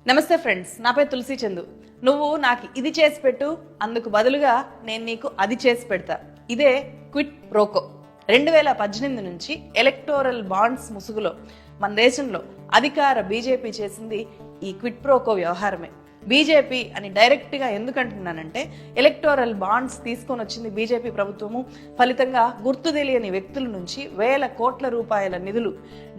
నమస్తే ఫ్రెండ్స్, నా పేరు తులసి చందు. నువ్వు నాకు ఇది చేసి పెట్టు, అందుకు బదులుగా నేను నీకు అది చేసి పెడతా. ఇదే క్విట్ ప్రోకో. 2018 నుంచి ఎలక్టోరల్ బాండ్స్ ముసుగులో మన దేశంలో అధికార బీజేపీ చేసింది ఈ క్విట్ ప్రోకో వ్యవహారమే. బీజేపీ అని డైరెక్ట్ గా ఎందుకంటున్నానంటే, ఎలక్టోరల్ బాండ్స్ తీసుకొని వచ్చింది బీజేపీ ప్రభుత్వము. ఫలితంగా గుర్తు తెలియని వ్యక్తుల నుంచి వేల కోట్ల రూపాయల నిధులు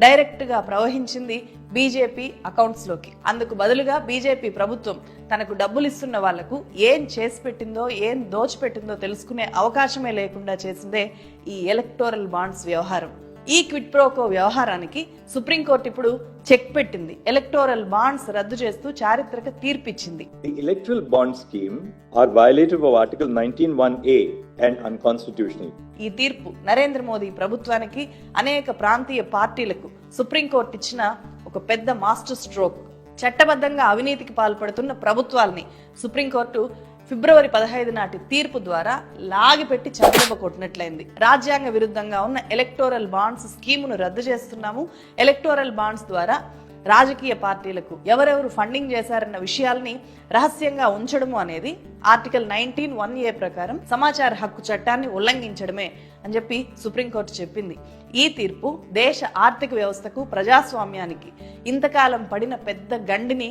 డైరెక్ట్ గా ప్రవహించింది బీజేపీ అకౌంట్స్ లోకి. అందుకు బదులుగా బీజేపీ ప్రభుత్వం తనకు డబ్బులు ఇస్తున్న వాళ్లకు ఏం చేసి పెట్టిందో, ఏం దోచిపెట్టిందో తెలుసుకునే అవకాశమే లేకుండా చేసిందే ఈ ఎలక్టోరల్ బాండ్స్ వ్యవహారం. ఈ క్విట్ ప్రోకో వ్యవహారానికి సుప్రీంకోర్టు ఇప్పుడు చెక్ పెట్టింది. ఎలక్టోరల్ బాండ్స్ రద్దు చేస్తూ చారిత్రక తీర్పిచ్చింది. The electoral bond scheme are violative of Article 19(1)(a) and unconstitutional. ఈ తీర్పు నరేంద్ర మోదీ ప్రభుత్వానికి, అనేక ప్రాంతీయ పార్టీలకు సుప్రీంకోర్టు ఇచ్చిన ఒక పెద్ద మాస్టర్ స్ట్రోక్. చట్టబద్ధంగా అవినీతికి పాల్పడుతున్న ప్రభుత్వాల్ని సుప్రీంకోర్టు ఫిబ్రవరి 15 నాటి తీర్పు ద్వారా లాగిపెట్టి చంద్రబాబు కొట్టినట్లయింది. రాజ్యాంగ విరుద్ధంగా ఉన్న ఎలక్టోరల్ బాండ్స్ స్కీమును రద్దు చేస్తున్నాము. ఎలక్టోరల్ బాండ్స్ ద్వారా రాజకీయ పార్టీలకు ఎవరెవరు ఫండింగ్ చేశారన్న విషయాల్ని రహస్యంగా ఉంచడము అనేది ఆర్టికల్ 19(1)(a) ప్రకారం సమాచార హక్కు చట్టాన్ని ఉల్లంఘించడమే అని చెప్పి సుప్రీంకోర్టు చెప్పింది. ఈ తీర్పు దేశ ఆర్థిక వ్యవస్థకు, ప్రజాస్వామ్యానికి ఇంతకాలం పడిన పెద్ద గండిని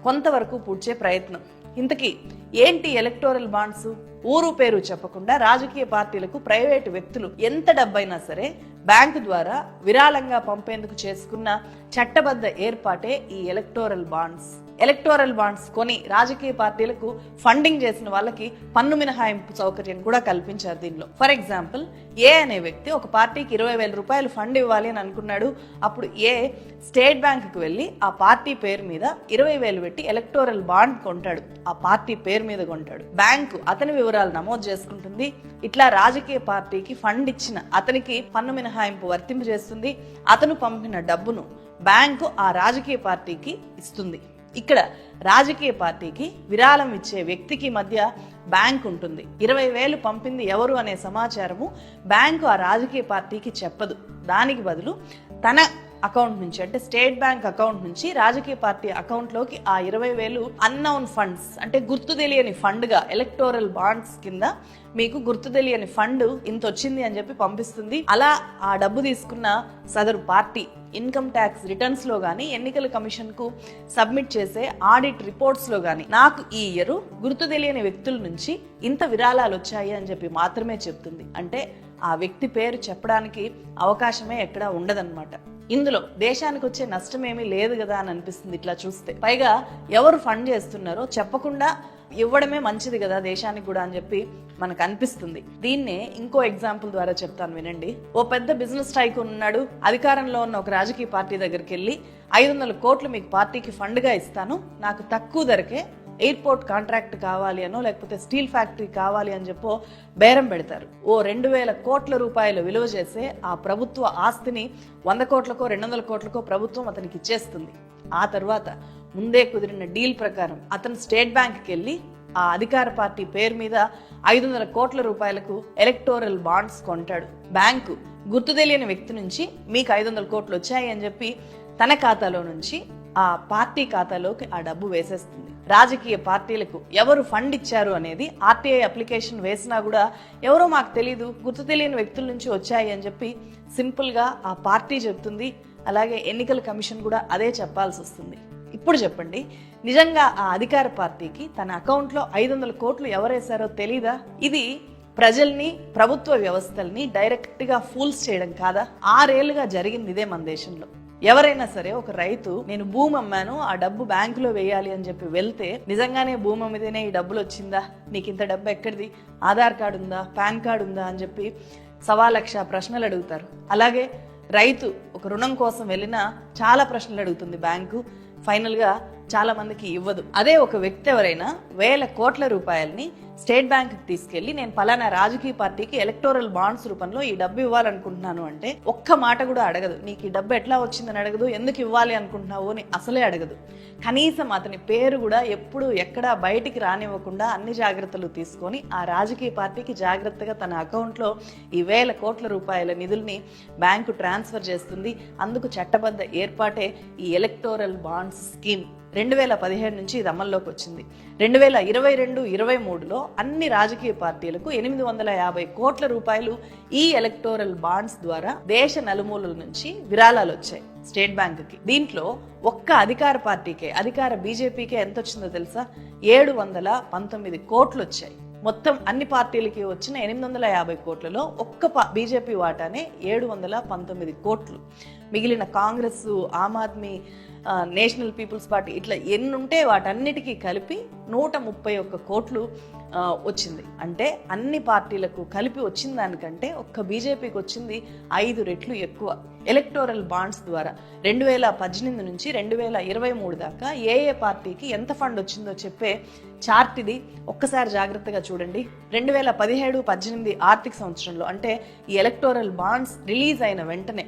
కొంతవరకు పూడ్చే ప్రయత్నం. ఇంతకీ ఏంటి ఎలక్టోరల్ బాండ్స్? ఊరు పేరు చెప్పకుండా రాజకీయ పార్టీలకు ప్రైవేటు వ్యక్తులు ఎంత డబ్బైనా సరే బ్యాంకు ద్వారా విరాళంగా పంపేందుకు చేసుకున్న చట్టబద్ధ ఏర్పాటే ఈ ఎలక్టోరల్ బాండ్స్. ఎలక్టోరల్ బాండ్స్ కొని రాజకీయ పార్టీలకు ఫండింగ్ చేసిన వాళ్ళకి పన్ను మినహాయింపు సౌకర్యం కూడా కల్పించారు దీనిలో. ఫర్ ఎగ్జాంపుల్, ఏ అనే వ్యక్తి ఒక పార్టీకి 20,000 రూపాయలు ఫండ్ ఇవ్వాలి అని అనుకున్నాడు. అప్పుడు ఏ స్టేట్ బ్యాంకుకు వెళ్ళి ఆ పార్టీ పేరు మీద 20,000 పెట్టి ఎలక్టోరల్ బాండ్ కొంటాడు. ఆ పార్టీ పేరు మీద కొంటాడు. బ్యాంకు అతని వివరాలు నమోదు చేసుకుంటుంది. ఇట్లా రాజకీయ పార్టీకి ఫండ్ ఇచ్చిన అతనికి పన్ను మినహాయింపు వర్తింపజేస్తుంది. అతను పంపిన డబ్బును బ్యాంకు ఆ రాజకీయ పార్టీకి ఇస్తుంది. ఇక్కడ రాజకీయ పార్టీకి విరాళం ఇచ్చే వ్యక్తికి మధ్య బ్యాంక్ ఉంటుంది. 20,000 పంపింది ఎవరు అనే సమాచారము బ్యాంకు ఆ రాజకీయ పార్టీకి చెప్పదు. దానికి బదులు తన అకౌంట్ నుంచి, అంటే స్టేట్ బ్యాంక్ అకౌంట్ నుంచి రాజకీయ పార్టీ అకౌంట్ లోకి ఆ 20,000 అన్నౌన్ ఫండ్స్, అంటే గుర్తు తెలియని ఫండ్ గా, ఎలక్టోరల్ బాండ్స్ కింద మీకు గుర్తు తెలియని ఫండ్ ఇంత వచ్చింది అని చెప్పి పంపిస్తుంది. అలా ఆ డబ్బు తీసుకున్న సదరు పార్టీ ఇన్కమ్ ట్యాక్స్ రిటర్న్స్ లో గానీ, ఎన్నికల కమిషన్ కు సబ్మిట్ చేసే ఆడిట్ రిపోర్ట్స్ లో గానీ, నాకు ఈ ఇయర్ గుర్తు తెలియని వ్యక్తుల నుంచి ఇంత విరాళాలు వచ్చాయి అని చెప్పి మాత్రమే చెప్తుంది. అంటే ఆ వ్యక్తి పేరు చెప్పడానికి అవకాశమే ఎక్కడా ఉండదన్నమాట. ఇందులో దేశానికి వచ్చే నష్టం ఏమీ లేదు కదా అని అనిపిస్తుంది ఇట్లా చూస్తే. పైగా ఎవరు ఫండ్ చేస్తున్నారో చెప్పకుండా ఇవ్వడమే మంచిది కదా దేశానికి కూడా అని చెప్పి మనకు అనిపిస్తుంది. దీన్నే ఇంకో ఎగ్జాంపుల్ ద్వారా చెప్తాను వినండి. ఓ పెద్ద బిజినెస్ టైకూన్ ఉన్నాడు. అధికారంలో ఉన్న ఒక రాజకీయ పార్టీ దగ్గరికి వెళ్ళి 500 కోట్లు మీకు పార్టీకి ఫండ్ గా ఇస్తాను, నాకు తక్కువ ధరకే ఎయిర్పోర్ట్ కాంట్రాక్ట్ కావాలి అనో, లేకపోతే స్టీల్ ఫ్యాక్టరీ కావాలి అని చెప్పో బేరం పెడతారు. ఓ 2,000 కోట్ల రూపాయలు విలువ చేసే ఆ ప్రభుత్వ ఆస్తిని 100 కోట్లకో 200 కోట్లకో ప్రభుత్వం అతనికి ఇచ్చేస్తుంది. ఆ తర్వాత ముందే కుదిరిన డీల్ ప్రకారం అతను స్టేట్ బ్యాంక్కి వెళ్ళి ఆ అధికార పార్టీ పేరు మీద 500 కోట్ల రూపాయలకు ఎలక్టోరల్ బాండ్స్ కొంటాడు. బ్యాంకు గుర్తు తెలియని వ్యక్తి నుంచి మీకు 500 కోట్లు వచ్చాయి అని చెప్పి తన ఖాతాలో నుంచి ఆ పార్టీ ఖాతాలోకి ఆ డబ్బు వేసేస్తుంది. రాజకీయ పార్టీలకు ఎవరు ఫండ్ ఇచ్చారు అనేది ఆర్టీఐ అప్లికేషన్ వేసినా కూడా ఎవరో మాకు తెలీదు, గుర్తు తెలియని వ్యక్తుల నుంచి వచ్చాయి అని చెప్పి సింపుల్ గా ఆ పార్టీ చెప్తుంది. అలాగే ఎన్నికల కమిషన్ కూడా అదే చెప్పాల్సి వస్తుంది. ఇప్పుడు చెప్పండి, నిజంగా ఆ అధికార పార్టీకి తన అకౌంట్ లో 500 కోట్లు ఎవరేశారో తెలీదా? ఇది ప్రజల్ని, ప్రభుత్వ వ్యవస్థల్ని డైరెక్ట్ గా ఫూల్స్ చేయడం కాదా? 6 ఏళ్లుగా జరిగింది ఇదే మన దేశంలో. ఎవరైనా సరే, ఒక రైతు నేను భూమి అమ్మాను, ఆ డబ్బు బ్యాంకులో వేయాలి అని చెప్పి వెళ్తే, నిజంగానే భూమి అమ్మితేనే ఈ డబ్బులు వచ్చిందా, నీకు ఇంత డబ్బు ఎక్కడిది, ఆధార్ కార్డు ఉందా, పాన్ కార్డు ఉందా అని చెప్పి 1,00,000 ప్రశ్నలు అడుగుతారు. అలాగే రైతు ఒక రుణం కోసం వెళ్ళినా చాలా ప్రశ్నలు అడుగుతుంది బ్యాంకు. ఫైనల్ గా చాలా మందికి ఇవ్వదు. అదే ఒక వ్యక్తి ఎవరైనా వేల కోట్ల రూపాయల్ని స్టేట్ బ్యాంక్ తీసుకెళ్లి నేను పలానా రాజకీయ పార్టీకి ఎలక్టోరల్ బాండ్స్ రూపంలో ఈ డబ్బు ఇవ్వాలనుకుంటున్నాను అంటే ఒక్క మాట కూడా అడగదు. నీకు ఈ డబ్బు ఎట్లా వచ్చిందని అడగదు, ఎందుకు ఇవ్వాలి అనుకుంటున్నావు అని అసలే అడగదు. కనీసం అతని పేరు కూడా ఎప్పుడు ఎక్కడా బయటికి రానివ్వకుండా అన్ని జాగ్రత్తలు తీసుకొని ఆ రాజకీయ పార్టీకి జాగ్రత్తగా తన అకౌంట్లో ఈ వేల కోట్ల రూపాయల నిధుల్ని బ్యాంకు ట్రాన్స్ఫర్ చేస్తుంది. అందుకు చట్టబద్ధ ఏర్పాటే ఈ ఎలక్టోరల్ బాండ్స్ స్కీమ్. 2017 నుంచి ఇది అమల్లోకి వచ్చింది. 2022-23లో అన్ని రాజకీయ పార్టీలకు 850 కోట్ల రూపాయలు ఈ ఎలక్టోరల్ బాండ్స్ ద్వారా దేశ నలుమూలల నుంచి విరాళాలు వచ్చాయి స్టేట్ బ్యాంక్ కి. దీంట్లో ఒక్క అధికార పార్టీకే, అధికార బీజేపీకే ఎంత వచ్చిందో తెలుసా? 719 కోట్లు వచ్చాయి. మొత్తం అన్ని పార్టీలకి వచ్చిన 850 కోట్లలో ఒక్క బీజేపీ వాటానే 719 కోట్లు. మిగిలిన Congress, Aam Aadmi, national peoples party ఇట్లా ఎన్నుంటే వాటన్నిటికీ కలిపి 131 కోట్లు వచ్చింది. అంటే అన్ని పార్టీలకు కలిపి వచ్చిన దానికంటే ఒక్క బీజేపీకి వచ్చింది 5 రెట్లు ఎక్కువ. ఎలక్టోరల్ బాండ్స్ ద్వారా 2018 నుంచి 2023 దాకా ఏ పార్టీకి ఎంత ఫండ్ వచ్చిందో చెప్పే చార్ట్ ఇది. ఒక్కసారి జాగ్రత్తగా చూడండి. 2017-18 ఆర్థిక సంవత్సరంలో అంటే ఈ ఎలక్టోరల్ బాండ్స్ రిలీజ్ అయిన వెంటనే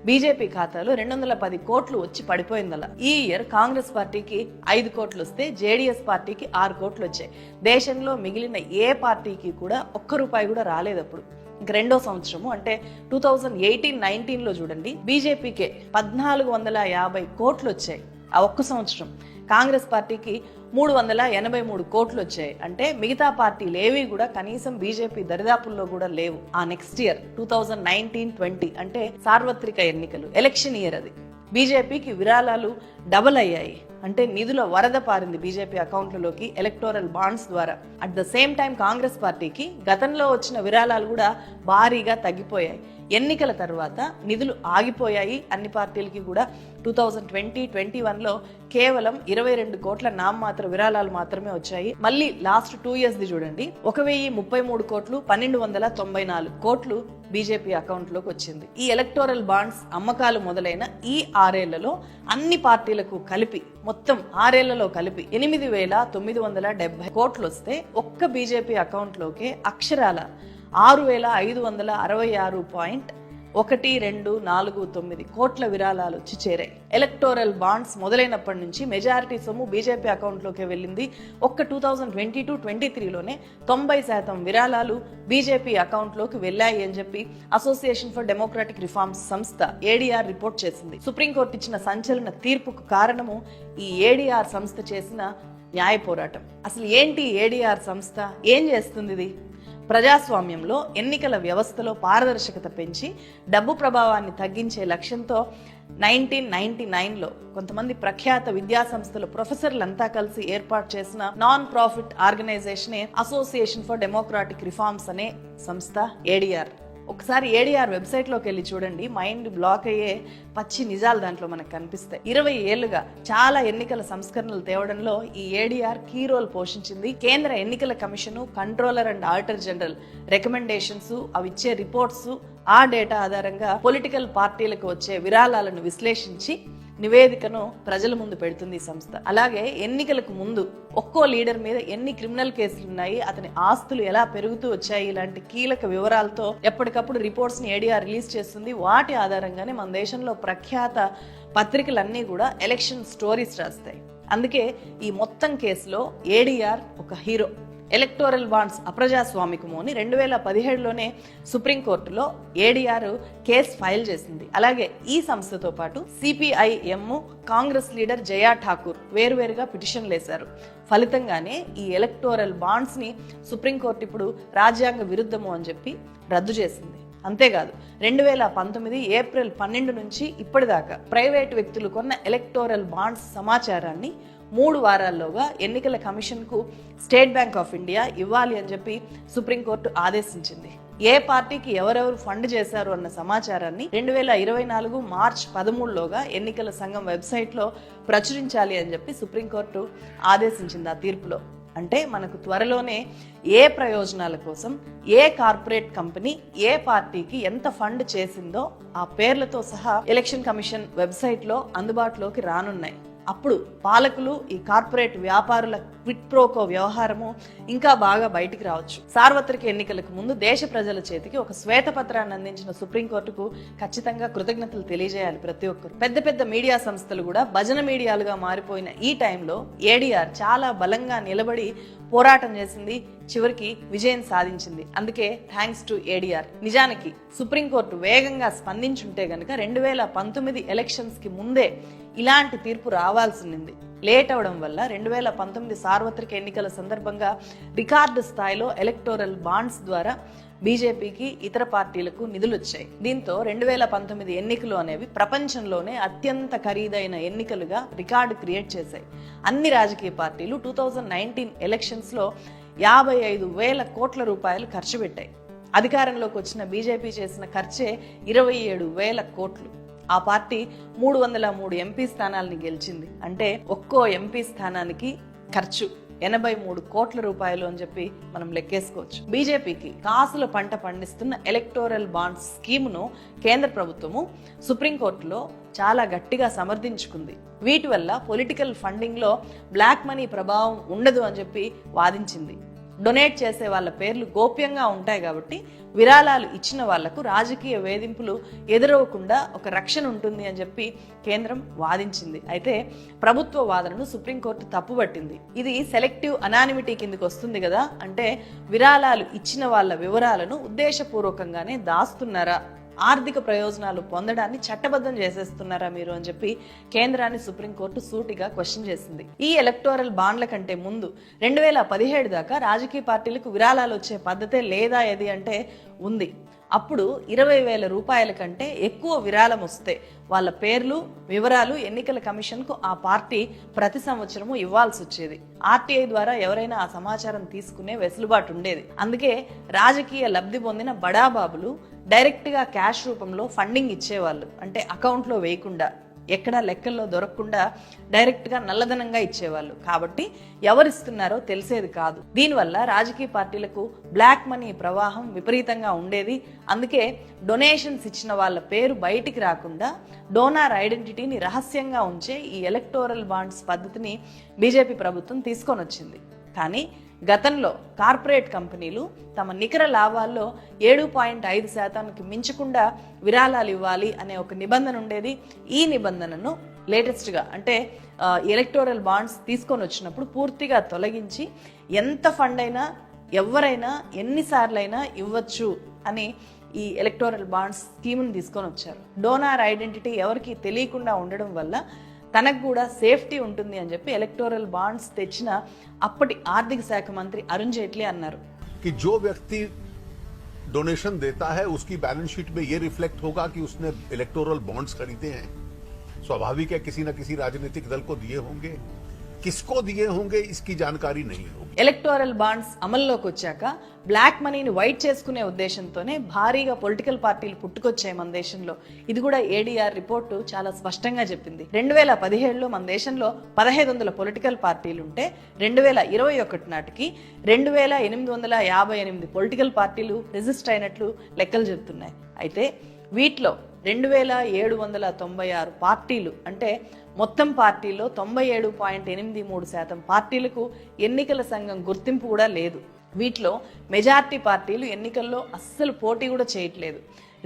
బీజేపీ ఖాతాలో 210 కోట్లు వచ్చి పడిపోయిందలా. ఈ ఇయర్ కాంగ్రెస్ పార్టీకి 5 కోట్లు వస్తే జేడీఎస్ పార్టీకి 6 కోట్లు వచ్చాయి. దేశంలో మిగిలిన ఏ పార్టీకి కూడా ఒక్క రూపాయి కూడా రాలేదు. అప్పుడు ఇంక రెండో సంవత్సరము అంటే 2018-19లో చూడండి, బీజేపీకే 1450 కోట్లు వచ్చాయి ఆ ఒక్క సంవత్సరం. కాంగ్రెస్ పార్టీకి 383 కోట్లు వచ్చాయి. అంటే మిగతా పార్టీలు ఏవి కూడా కనీసం బీజేపీ దరిదాపుల్లో కూడా లేవు. ఆ నెక్స్ట్ ఇయర్ 2019-20 అంటే సార్వత్రిక ఎన్నికలు, ఎలక్షన్ ఇయర్ అది. బీజేపీకి విరాళాలు డబుల్ అయ్యాయి. అంటే నిధుల వరద పారింది బీజేపీ అకౌంట్లలోకి ఎలక్టోరల్ బాండ్స్ ద్వారా. At the same time Congress పార్టీకి గతంలో వచ్చిన విరాళాలు కూడా భారీగా తగ్గిపోయాయి. ఎన్నికల తర్వాత నిధులు ఆగిపోయాయి అన్ని పార్టీలకి కూడా. 2020-21లో కేవలం 22 కోట్ల నామమాత్ర విరాళాలు మాత్రమే వచ్చాయి. మళ్ళీ లాస్ట్ 2 years ది చూడండి, 1033 కోట్లు 1294 కోట్లు బీజేపీ అకౌంట్ లోకి వచ్చింది. ఈ ఎలక్టోరల్ బాండ్స్ అమ్మకాలు మొదలైన ఈ 6 ఏళ్లలో అన్ని పార్టీలకు కలిపి, మొత్తం 6 ఏళ్లలో కలిపి 8970 కోట్లు వస్తే ఒక్క బీజేపీ అకౌంట్ లోకే అక్షరాల 6546.1249 కోట్ల విరాళాలు వచ్చి చేరాయి. ఎలక్టోరల్ బాండ్స్ మొదలైనప్పటి నుంచి మెజారిటీ సొమ్ము బీజేపీ అకౌంట్లోకి వెళ్ళింది. ఒక్క 2022-23లోనే 90% విరాళాలు బీజేపీ అకౌంట్లోకి వెళ్ళాయి అని చెప్పి అసోసియేషన్ ఫర్ డెమోక్రాటిక్ రిఫార్మ్స్ సంస్థ ఏడీఆర్ రిపోర్ట్ చేసింది. సుప్రీంకోర్టు ఇచ్చిన సంచలన తీర్పుకు కారణము ఈ ఏడీఆర్ సంస్థ చేసిన న్యాయ పోరాటం. అసలు ఏంటి ఏడీఆర్ సంస్థ, ఏం చేస్తుంది ఇది? ప్రజాస్వామ్యంలో ఎన్నికల వ్యవస్థలో పారదర్శకత పెంచి డబ్బు ప్రభావాన్ని తగ్గించే లక్ష్యంతో 1999లో కొంతమంది ప్రఖ్యాత విద్యా సంస్థల ప్రొఫెసర్లంతా కలిసి ఏర్పాటు చేసిన నాన్ ప్రాఫిట్ ఆర్గనైజేషనే అసోసియేషన్ ఫర్ డెమోక్రాటిక్ రిఫార్మ్స్ అనే సంస్థ ఏడీఆర్. ఒకసారి ఏడీఆర్ వెబ్సైట్ లోకి వెళ్ళి చూడండి, మైండ్ బ్లాక్ అయ్యే పచ్చి నిజాలు దాంట్లో మనకు కనిపిస్తాయి. 20 ఏళ్లుగా చాలా ఎన్నికల సంస్కరణలు తేవడంలో ఈ ఏడీఆర్ కీ రోల్ పోషించింది. కేంద్ర ఎన్నికల commission, controller and auditor general recommendations, అవి ఇచ్చే రిపోర్ట్స్, ఆ డేటా ఆధారంగా పొలిటికల్ పార్టీలకు వచ్చే విరాళాలను విశ్లేషించి నివేదికను ప్రజల ముందు పెడుతుంది ఈ సంస్థ. అలాగే ఎన్నికలకు ముందు ఒక్కో లీడర్ మీద ఎన్ని క్రిమినల్ కేసులు ఉన్నాయి, అతని ఆస్తులు ఎలా పెరుగుతూ వచ్చాయి, ఇలాంటి కీలక వివరాలతో ఎప్పటికప్పుడు రిపోర్ట్స్ ని ఏడీఆర్ రిలీజ్ చేస్తుంది. వాటి ఆధారంగానే మన దేశంలో ప్రఖ్యాత పత్రికలన్నీ కూడా ఎలక్షన్ స్టోరీస్ రాస్తాయి. అందుకే ఈ మొత్తం కేసులో ఏడీఆర్ ఒక హీరో. ఎలక్టోరల్ బాండ్స్ అప్రజాస్వామికము అని 2017లోనే సుప్రీంకోర్టులో ఏడీఆర్ కేసు ఫైల్ చేసింది. అలాగే ఈ సంస్థతో పాటు సిపిఐఎం, కాంగ్రెస్ లీడర్ జయా ఠాకూర్ వేరువేరుగా పిటిషన్లు వేశారు. ఫలితంగానే ఈ ఎలక్టోరల్ బాండ్స్ ని సుప్రీంకోర్టు ఇప్పుడు రాజ్యాంగ విరుద్ధము అని చెప్పి రద్దు చేసింది. అంతేకాదు 2019 ఏప్రిల్ 12 నుంచి ఇప్పటిదాకా ప్రైవేటు వ్యక్తులు కొన్న ఎలక్టోరల్ బాండ్స్ సమాచారాన్ని 3 వారాల్లోగా ఎన్నికల కమిషన్ కు స్టేట్ బ్యాంక్ ఆఫ్ ఇండియా ఇవ్వాలి అని చెప్పి సుప్రీంకోర్టు ఆదేశించింది. ఏ పార్టీకి ఎవరెవరు ఫండ్ చేశారు అన్న సమాచారాన్ని 2024 మార్చ్ 13లోగా ఎన్నికల సంఘం వెబ్సైట్ లో ప్రచురించాలి అని చెప్పి సుప్రీంకోర్టు ఆదేశించింది ఆ తీర్పులో. అంటే మనకు త్వరలోనే ఏ ప్రయోజనాల కోసం ఏ కార్పొరేట్ కంపెనీ ఏ పార్టీకి ఎంత ఫండ్ చేసిందో ఆ పేర్లతో సహా ఎలక్షన్ కమిషన్ వెబ్సైట్ లో అందుబాటులోకి రానున్నాయి. అప్పుడు పాలకులు, ఈ కార్పొరేట్ వ్యాపారుల క్విట్ ప్రోకో వ్యవహారము ఇంకా బాగా బయటికి రావచ్చు. సార్వత్రిక ఎన్నికలకు ముందు దేశ ప్రజల చేతికి ఒక శ్వేతపత్రాన్ని అందించిన సుప్రీంకోర్టుకు ఖచ్చితంగా కృతజ్ఞతలు తెలియజేయాలి ప్రతి ఒక్కరు. పెద్ద పెద్ద మీడియా సంస్థలు కూడా భజన మీడియాలుగా మారిపోయిన ఈ టైంలో ఏడీఆర్ చాలా బలంగా నిలబడి పోరాటం చేసింది, చివరికి విజయం సాధించింది. అందుకే థ్యాంక్స్ టు ఏడీఆర్. నిజానికి సుప్రీంకోర్టు వేగంగా స్పందించుంటే గనక 2019 ఎలక్షన్స్ కి ముందే ఇలాంటి తీర్పు రావాల్సింది. లేట్ అవడం వల్ల 2019 సార్వత్రిక ఎన్నికల సందర్భంగా రికార్డు స్థాయిలో ఎలక్టోరల్ బాండ్స్ ద్వారా బీజేపీకి ఇతర పార్టీలకు నిధులు వచ్చాయి. దీంతో 2019 ఎన్నికలు అనేవి ప్రపంచంలోనే అత్యంత ఖరీదైన ఎన్నికలుగా రికార్డు క్రియేట్ చేశాయి. అన్ని రాజకీయ పార్టీలు 2019 ఎలక్షన్స్ లో 55,000 కోట్ల రూపాయలు ఖర్చు పెట్టాయి. అధికారంలోకి వచ్చిన బీజేపీ చేసిన ఖర్చే 27,000 కోట్లు. ఆ పార్టీ 303 ఎంపీ స్థానాలని గెలిచింది. అంటే ఒక్కో ఎంపీ స్థానానికి ఖర్చు 83 కోట్ల రూపాయలు అని చెప్పి మనం లెక్కేసుకోవచ్చు. బీజేపీకి కాసుల పంట పండిస్తున్న ఎలక్టోరల్ బాండ్స్ స్కీమును కేంద్ర ప్రభుత్వము సుప్రీంకోర్టులో చాలా గట్టిగా సమర్థించుకుంది. వీటి వల్ల పొలిటికల్ ఫండింగ్ లో బ్లాక్ మనీ ప్రభావం ఉండదు అని చెప్పి వాదించింది. డొనేట్ చేసే వాళ్ళ పేర్లు గోప్యంగా ఉంటాయి కాబట్టి విరాళాలు ఇచ్చిన వాళ్లకు రాజకీయ వేధింపులు ఎదురవకుండా ఒక రక్షణ ఉంటుంది అని చెప్పి కేంద్రం వాదించింది. అయితే ప్రభుత్వ వాదనను సుప్రీంకోర్టు తప్పుపట్టింది. ఇది సెలెక్టివ్ అనానిమిటీ కిందకి వస్తుంది కదా, అంటే విరాళాలు ఇచ్చిన వాళ్ళ వివరాలను ఉద్దేశపూర్వకంగానే దాస్తున్నారా, ఆర్థిక ప్రయోజనాలు పొందడాన్ని చట్టబద్ధం చేసేస్తున్నారా మీరు అని చెప్పి కేంద్రాన్ని సుప్రీంకోర్టు సూటిగా క్వశ్చన్ చేసింది. ఈ ఎలక్టోరల్ బాండ్ల కంటే ముందు 2017 దాకా రాజకీయ పార్టీలకు విరాళాలు వచ్చే పద్ధతే లేదా ఏది అంటే ఉంది. అప్పుడు 20,000 రూపాయల కంటే ఎక్కువ విరాళం వస్తే వాళ్ళ పేర్లు వివరాలు ఎన్నికల కమిషన్కు ఆ పార్టీ ప్రతి సంవత్సరము ఇవ్వాల్సి వచ్చేది. ఆర్టీఐ ద్వారా ఎవరైనా ఆ సమాచారం తీసుకునే వెసులుబాటు ఉండేది. అందుకే రాజకీయ లబ్ధి పొందిన బడాబాబులు డైరెక్ట్ గా క్యాష్ రూపంలో ఫండింగ్ ఇచ్చేవాళ్ళు. అంటే అకౌంట్ లో వేయకుండా, ఎక్కడా లెక్కల్లో దొరకకుండా డైరెక్ట్ గా నల్లధనంగా ఇచ్చేవాళ్ళు. కాబట్టి ఎవరిస్తున్నారో తెలిసేది కాదు. దీనివల్ల రాజకీయ పార్టీలకు బ్లాక్ మనీ ప్రవాహం విపరీతంగా ఉండేది. అందుకే డొనేషన్స్ ఇచ్చిన వాళ్ళ పేరు బయటికి రాకుండా డోనార్ ఐడెంటిటీని రహస్యంగా ఉంచే ఈ ఎలక్టోరల్ బాండ్స్ పద్ధతిని బీజేపీ ప్రభుత్వం తీసుకొని వచ్చింది. కానీ గతంలో కార్పొరేట్ కంపెనీలు తమ నికర లాభాల్లో 7.5% మించకుండా విరాళాలు ఇవ్వాలి అనే ఒక నిబంధన ఉండేది. ఈ నిబంధనను లేటెస్ట్ గా అంటే ఎలక్టోరల్ బాండ్స్ తీసుకొని వచ్చినప్పుడు పూర్తిగా తొలగించి ఎంత ఫండ్ అయినా ఎవరైనా ఎన్నిసార్లైనా ఇవ్వచ్చు అని ఈ ఎలక్టోరల్ బాండ్స్ స్కీమ్ని తీసుకొని వచ్చారు. డోనార్ ఐడెంటిటీ ఎవరికి తెలియకుండా ఉండడం వల్ల తనకు కూడా సేఫ్టీ ఉంటుంది అని చెప్పి ఎలక్టోరల్ బాండ్స్ తెచ్చిన అప్పటి ఆర్థిక శాఖ మంత్రి అరుణ్ జైట్లీ అన్నారు. कि जो व्यक्ति डोनेशन देता है उसकी बैलेंस शीट में ये रिफ्लेक्ट होगा कि उसने इलेक्टोरल बॉन्ड्स खरीदे हैं. स्वाभाविक है किसी न किसी राजनीतिक दल को दिए होंगे, किसको दिए होंगे इसकी जानकारी नहीं होगी. ఎలక్టోరల్ బాండ్స్ అమల్లోకి వచ్చాక బ్లాక్ మనీని వైట్ చేసుకునే ఉద్దేశంతోనే భారీగా పొలిటికల్ పార్టీలు పుట్టుకొచ్చాయి మన దేశంలో. ఇది కూడా ఏడీఆర్ రిపోర్టు చాలా స్పష్టంగా చెప్పింది. 2017లో మన దేశంలో 1,500 పొలిటికల్ పార్టీలు ఉంటే 2021 నాటికి 2,858 పొలిటికల్ పార్టీలు రిజిస్టర్ అయినట్లు లెక్కలు చెబుతున్నాయి. అయితే వీటిలో 2,796 పార్టీలు అంటే మొత్తం పార్టీలో 97.83% పార్టీలకు ఎన్నికల సంఘం గుర్తింపు కూడా లేదు. వీటిలో మెజార్టీ పార్టీలు ఎన్నికల్లో అస్సలు పోటీ కూడా చేయట్లేదు.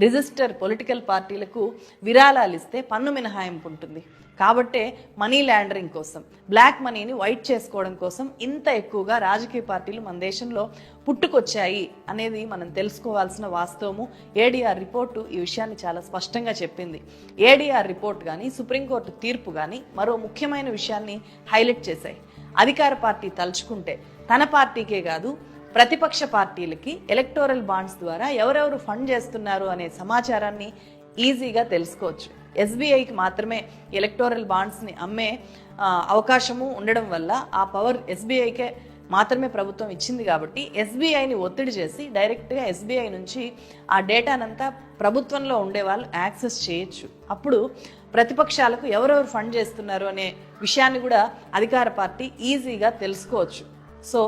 రిజిస్టర్ పొలిటికల్ పార్టీలకు విరాళాలు ఇస్తే పన్ను మినహాయింపు ఉంటుంది. కాబట్టే మనీ లాండరింగ్ కోసం, బ్లాక్ మనీని వైట్ చేసుకోవడం కోసం ఇంత ఎక్కువగా రాజకీయ పార్టీలు మన దేశంలో పుట్టుకొచ్చాయి అనేది మనం తెలుసుకోవాల్సిన వాస్తవము. ఏడీఆర్ రిపోర్టు ఈ విషయాన్ని చాలా స్పష్టంగా చెప్పింది. ఏడీఆర్ రిపోర్ట్ కానీ సుప్రీంకోర్టు తీర్పు కానీ మరో ముఖ్యమైన విషయాన్ని హైలైట్ చేశాయి. అధికార పార్టీ తలుచుకుంటే తన పార్టీకే కాదు ప్రతిపక్ష పార్టీలకి ఎలక్టోరల్ బాండ్స్ ద్వారా ఎవరెవరు ఫండ్ చేస్తున్నారు అనే సమాచారాన్ని ఈజీగా తెలుసుకోవచ్చు. ఎస్బీఐకి మాత్రమే ఎలక్టోరల్ బాండ్స్ని అమ్మే అవకాశము ఉండడం వల్ల ఆ పవర్ ఎస్బీఐకే మాత్రమే ప్రభుత్వం ఇచ్చింది. కాబట్టి ఎస్బీఐని ఒత్తిడి చేసి డైరెక్ట్గా ఎస్బీఐ నుంచి ఆ డేటానంతా ప్రభుత్వంలో ఉండే వాళ్ళు యాక్సెస్ చేయొచ్చు. అప్పుడు ప్రతిపక్షాలకు ఎవరెవరు ఫండ్ చేస్తున్నారు అనే విషయాన్ని కూడా అధికార పార్టీ ఈజీగా తెలుసుకోవచ్చు. సో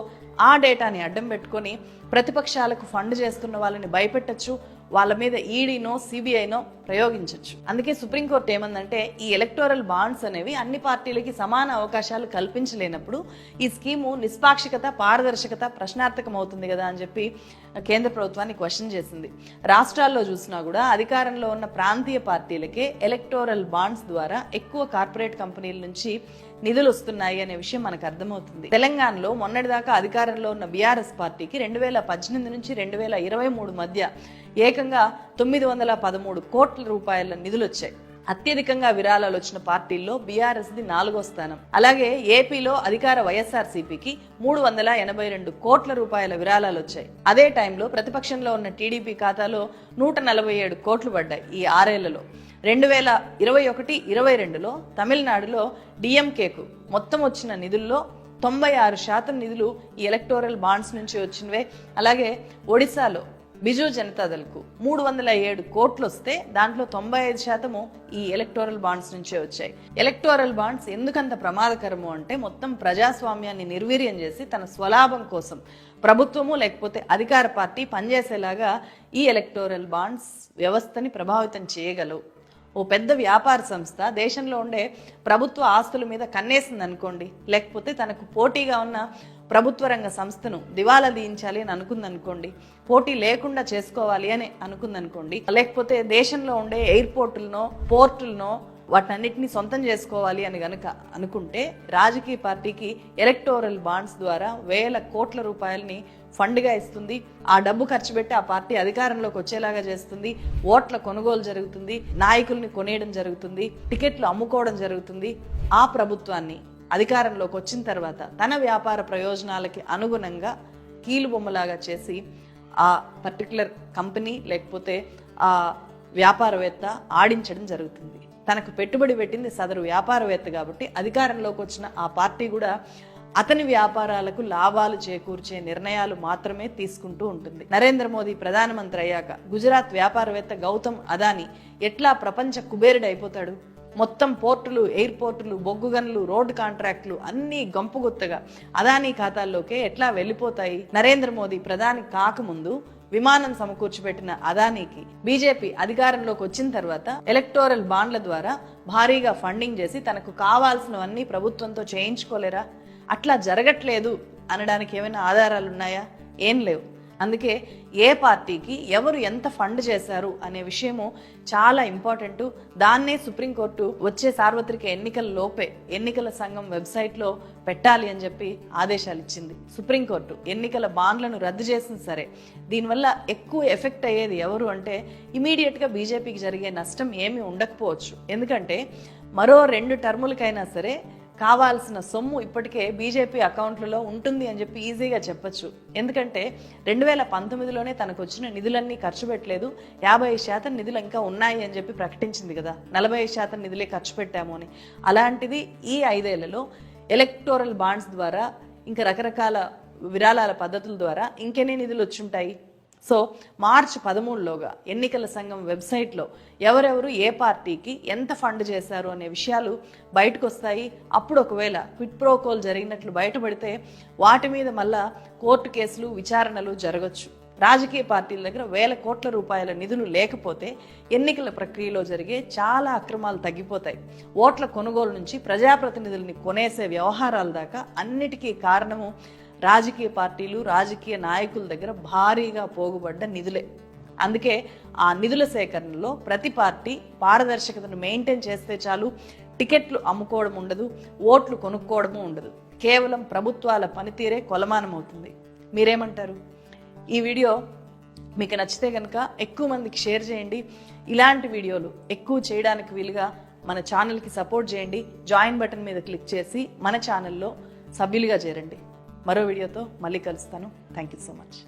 ఆ డేటాని అడ్డం పెట్టుకొని ప్రతిపక్షాలకు ఫండ్ చేస్తున్న వాళ్ళని భయపెట్టచ్చు, వాళ్ళ మీద ఈడీనో సిబిఐనో ప్రయోగించవచ్చు. అందుకే సుప్రీంకోర్టు ఏమందంటే ఈ ఎలక్టోరల్ బాండ్స్ అనేవి అన్ని పార్టీలకి సమాన అవకాశాలు కల్పించలేనప్పుడు ఈ స్కీము నిష్పాక్షికత, పారదర్శకత ప్రశ్నార్థకం అవుతుంది కదా అని చెప్పి కేంద్ర ప్రభుత్వాన్ని క్వశ్చన్ చేసింది. రాష్ట్రాల్లో చూసినా కూడా అధికారంలో ఉన్న ప్రాంతీయ పార్టీలకే ఎలక్టోరల్ బాండ్స్ ద్వారా ఎక్కువ కార్పొరేట్ కంపెనీల నుంచి నిధులు వస్తున్నాయి అనే విషయం మనకు అర్థమవుతుంది. తెలంగాణలో మొన్నటిదాకా అధికారంలో ఉన్న బీఆర్ఎస్ పార్టీకి 2018 నుంచి 2023 మధ్య ఏకంగా 913 కోట్ల రూపాయల నిధులు వచ్చాయి. అత్యధికంగా విరాళాలు వచ్చిన పార్టీల్లో బీఆర్ఎస్ది 4వ స్థానం. అలాగే ఏపీలో అధికార వైఎస్ఆర్సీపీకి 382 కోట్ల రూపాయల విరాళాలు వచ్చాయి. అదే టైంలో ప్రతిపక్షంలో ఉన్న టీడీపీ ఖాతాలో 147 కోట్లు పడ్డాయి. ఈ 6 ఏళ్లలో 2021-22లో తమిళనాడులో డిఎంకేకు మొత్తం వచ్చిన నిధుల్లో 96% నిధులు ఈ ఎలక్టోరల్ బాండ్స్ నుంచి వచ్చినవే. అలాగే ఒడిశాలో బిజు జనతాదళ్కు 307 కోట్లు వస్తే దాంట్లో 95% ఈ ఎలక్టోరల్ బాండ్స్ నుంచే వచ్చాయి. ఎలక్టోరల్ బాండ్స్ ఎందుకంత ప్రమాదకరము అంటే మొత్తం ప్రజాస్వామ్యాన్ని నిర్వీర్యం చేసి తన స్వలాభం కోసం ప్రభుత్వము లేకపోతే అధికార పార్టీ పనిచేసేలాగా ఈ ఎలక్టోరల్ బాండ్స్ వ్యవస్థని ప్రభావితం చేయగలవు. ఓ పెద్ద వ్యాపార సంస్థ దేశంలో ఉండే ప్రభుత్వ ఆస్తుల మీద కన్నేసింది అనుకోండి, లేకపోతే తనకు పోటీగా ఉన్న ప్రభుత్వ రంగ సంస్థను దివాలా తీయించాలి అని అనుకుందనుకోండి, పోటీ లేకుండా చేసుకోవాలి అని అనుకుందనుకోండి, లేకపోతే దేశంలో ఉండే ఎయిర్పోర్టులనో పోర్టులనో వాటన్నిటిని సొంతం చేసుకోవాలి అని గనక అనుకుంటే రాజకీయ పార్టీకి ఎలక్టోరల్ బాండ్స్ ద్వారా వేల కోట్ల రూపాయలని ఫండ్గా ఇస్తుంది. ఆ డబ్బు ఖర్చు పెట్టి ఆ పార్టీ అధికారంలోకి వచ్చేలాగా చేస్తుంది. ఓట్ల కొనుగోలు జరుగుతుంది, నాయకుల్ని కొనేయడం జరుగుతుంది, టికెట్లు అమ్ముకోవడం జరుగుతుంది. ఆ ప్రభుత్వాన్ని అధికారంలోకి వచ్చిన తర్వాత తన వ్యాపార ప్రయోజనాలకి అనుగుణంగా కీలుబొమ్మలాగా చేసి ఆ పర్టికులర్ కంపెనీ లేకపోతే ఆ వ్యాపారవేత్త ఆడించడం జరుగుతుంది. తనకు పెట్టుబడి పెట్టింది సదరు వ్యాపారవేత్త కాబట్టి అధికారంలోకి వచ్చిన ఆ పార్టీ కూడా అతని వ్యాపారాలకు లాభాలు చేకూర్చే నిర్ణయాలు మాత్రమే తీసుకుంటూ ఉంటుంది. నరేంద్ర మోదీ ప్రధానమంత్రి అయ్యాక గుజరాత్ వ్యాపారవేత్త గౌతమ్ అదానీ ఎట్లా ప్రపంచ కుబేరుడు అయిపోతాడు? మొత్తం పోర్టులు, ఎయిర్పోర్టులు, బొగ్గు గనులు, రోడ్డు కాంట్రాక్టులు అన్నీ గంపుగుత్తగా అదానీ ఖాతాల్లోకే ఎట్లా వెళ్ళిపోతాయి? నరేంద్ర మోదీ ప్రధాని కాకముందు విమానం సమకూర్చిపెట్టిన అదానీకి బీజేపీ అధికారంలోకి వచ్చిన తర్వాత ఎలక్టోరల్ బాండ్ల ద్వారా భారీగా ఫండింగ్ చేసి తనకు కావాల్సినవన్నీ ప్రభుత్వంతో చేయించుకోలేరా? అట్లా జరగట్లేదు అనడానికి ఏమైనా ఆధారాలు ఉన్నాయా? ఏం లేవు. అందుకే ఏ పార్టీకి ఎవరు ఎంత ఫండ్ చేశారు అనే విషయము చాలా ఇంపార్టెంట్. దాన్నే సుప్రీంకోర్టు వచ్చే సార్వత్రిక ఎన్నికల లోపే ఎన్నికల సంఘం వెబ్సైట్లో పెట్టాలి అని చెప్పి ఆదేశాలు ఇచ్చింది. సుప్రీంకోర్టు ఎన్నికల బాండ్లను రద్దు చేసింది. సరే, దీనివల్ల ఎక్కువ ఎఫెక్ట్ అయ్యేది ఎవరు అంటే ఇమీడియట్గా బీజేపీకి జరిగే నష్టం ఏమీ ఉండకపోవచ్చు. ఎందుకంటే మరో 2 టర్ములకైనా సరే కావాల్సిన సొమ్ము ఇప్పటికే బీజేపీ అకౌంట్లలో ఉంటుంది అని చెప్పి ఈజీగా చెప్పచ్చు. ఎందుకంటే 2019లోనే తనకు వచ్చిన నిధులన్నీ ఖర్చు పెట్టలేదు, 50% నిధులు ఇంకా ఉన్నాయి అని చెప్పి ప్రకటించింది కదా, 40% నిధులే ఖర్చు పెట్టాము అని. అలాంటిది ఈ 5 ఏళ్లలో ఎలక్టోరల్ బాండ్స్ ద్వారా ఇంకా రకరకాల విరాళాల పద్ధతుల ద్వారా ఇంకెన్ని నిధులు వచ్చుంటాయి? సో మార్చి 13లోగా ఎన్నికల సంఘం వెబ్సైట్లో ఎవరెవరు ఏ పార్టీకి ఎంత ఫండ్ చేశారు అనే విషయాలు బయటకు వస్తాయి. అప్పుడు ఒకవేళ క్విట్ ప్రోకోల్ జరిగినట్లు బయటపడితే వాటి మీద మళ్ళా కోర్టు కేసులు, విచారణలు జరగచ్చు. రాజకీయ పార్టీల దగ్గర వేల కోట్ల రూపాయల నిధులు లేకపోతే ఎన్నికల ప్రక్రియలో జరిగే చాలా అక్రమాలు తగ్గిపోతాయి. ఓట్ల కొనుగోలు నుంచి ప్రజాప్రతినిధుల్ని కొనేసే వ్యవహారాల దాకా అన్నిటికీ కారణము రాజకీయ పార్టీలు, రాజకీయ నాయకుల దగ్గర భారీగా పోగుబడ్డ నిధులే. అందుకే ఆ నిధుల సేకరణలో ప్రతి పార్టీ పారదర్శకతను మెయింటైన్ చేస్తే చాలు. టికెట్లు అమ్ముకోవడం ఉండదు, ఓట్లు కొనుక్కోవడము ఉండదు. కేవలం ప్రభుత్వాల పనితీరే కొలమానం అవుతుంది. మీరేమంటారు? ఈ వీడియో మీకు నచ్చితే కనుక ఎక్కువ మందికి షేర్ చేయండి. ఇలాంటి వీడియోలు ఎక్కువ చేయడానికి వీలుగా మన ఛానల్కి సపోర్ట్ చేయండి. జాయిన్ బటన్ మీద క్లిక్ చేసి మన ఛానల్లో సభ్యులుగా చేరండి. మరో వీడియోతో మళ్ళీ కలుస్తాను. Thank you so much.